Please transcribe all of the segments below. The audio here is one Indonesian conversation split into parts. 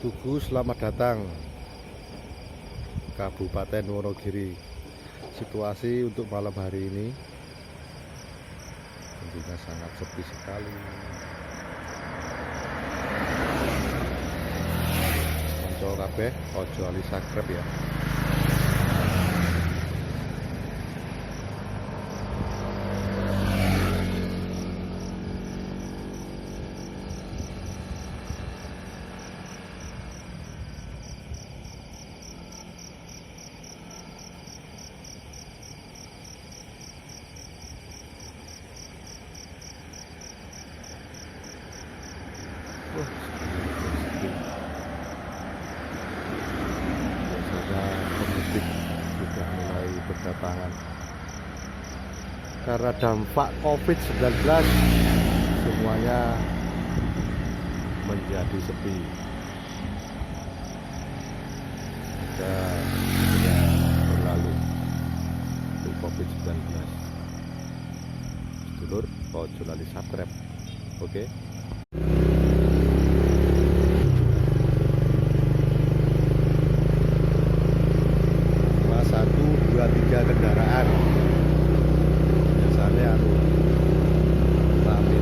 Tugu, selamat datang Kabupaten Wonogiri. Situasi untuk malam hari ini tentunya sangat sepi sekali. Konco kabeh ojo ali sakrep ya. Biasanya pemudik sudah mulai berdatangan. Karena dampak COVID-19 semuanya menjadi sepi. Dan sudah berlalu untuk COVID-19. Sedulur, ojo lali satrep. Oke. Satu, dua, tiga kendaraan biasanya rame.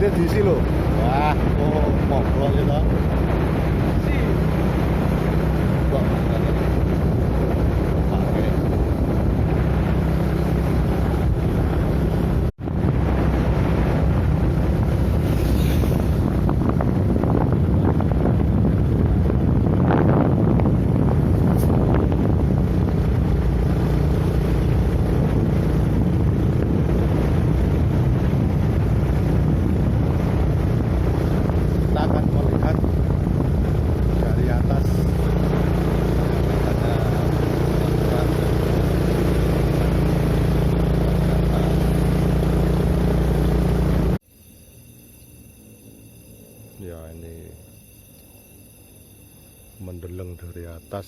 bensinnya diisi loh. Wah, oh, ngobrol ya toh. Kok pakai. Kita akan melihat dari atas ada ya, ini mendeleng dari atas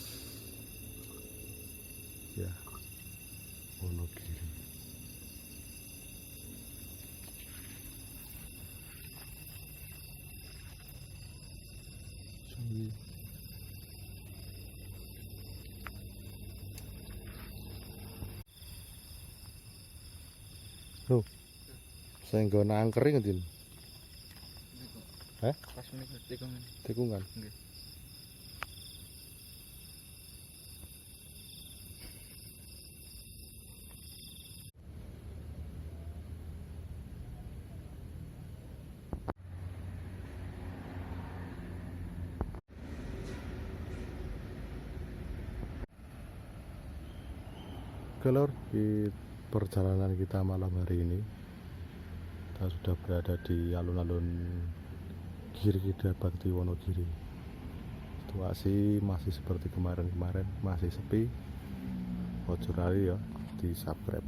ya, Wonogiri. Loh, saya nggak nangkering ngerti. Hah? Pas menika tikungan. Tikungan. Nggih. Oke lor, di perjalanan kita malam hari ini kita sudah berada di alun-alun Girikida Bakti Wonogiri. Situasi masih seperti kemarin-kemarin, masih sepi. Ojo lali ya, di subscribe.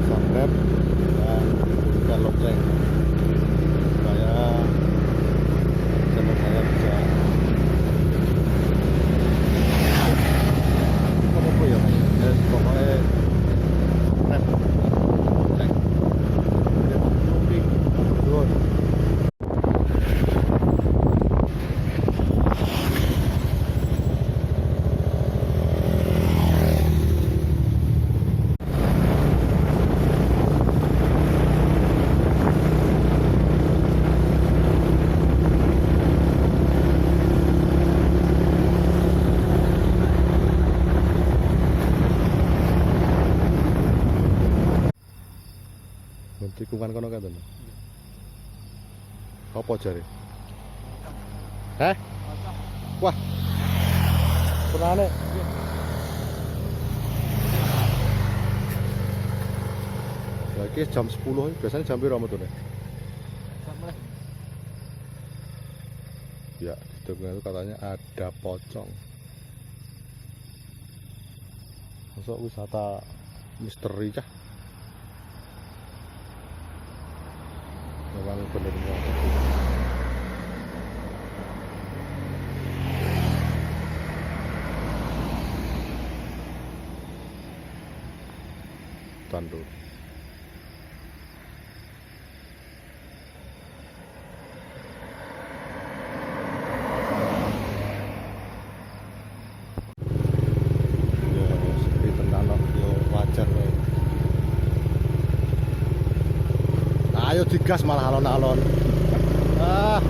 Subscribe dan bunyikan lonceng supaya channel saya bisa apa ya, pokoknya subscribe, lonceng turun. Tikungan kono kan tenan. Apa jare? Hah? Wah. Tenane. Lagi jam 10, biasanya jam berapa metune? Ya, di tikungan itu katanya ada pocong. Masuk wisata misteri kah? Memang benar-benar tandur. Ya, seperti tenan yo wajar wae. Ayo digas malah alon-alon. Ah.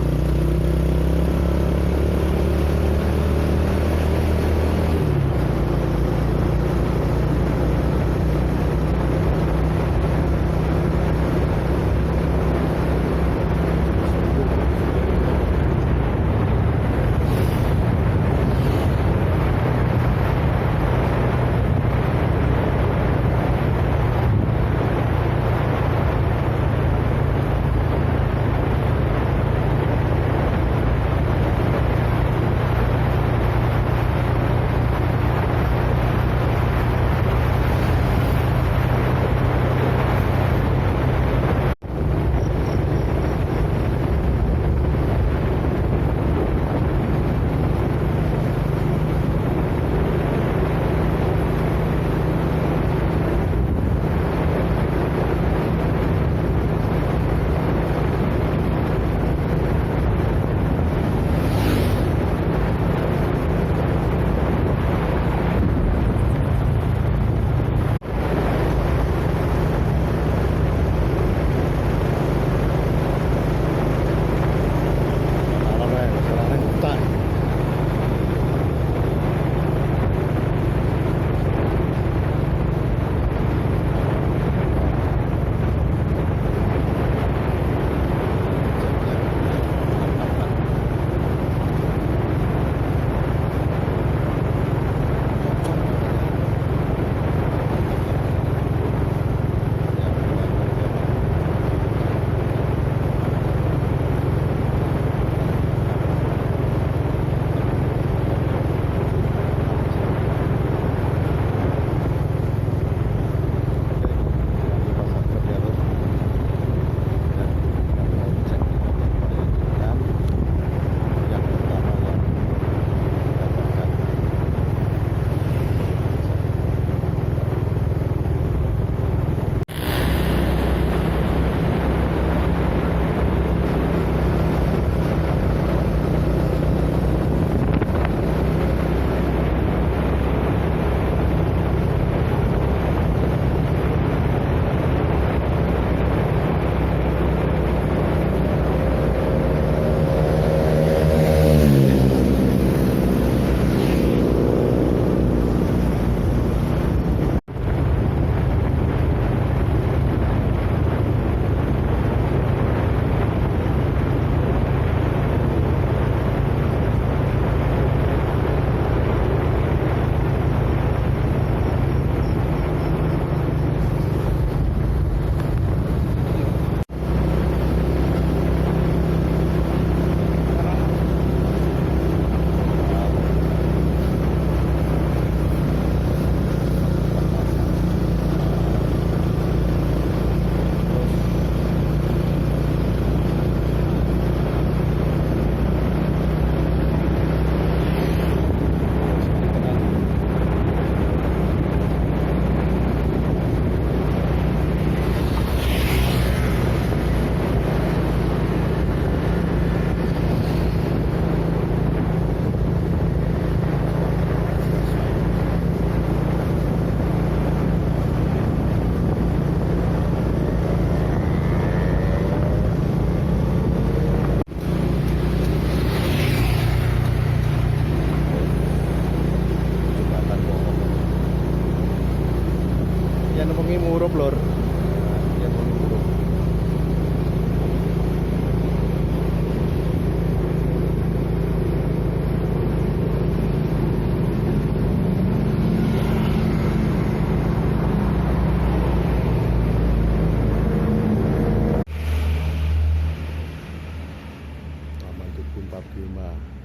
tempat kemah.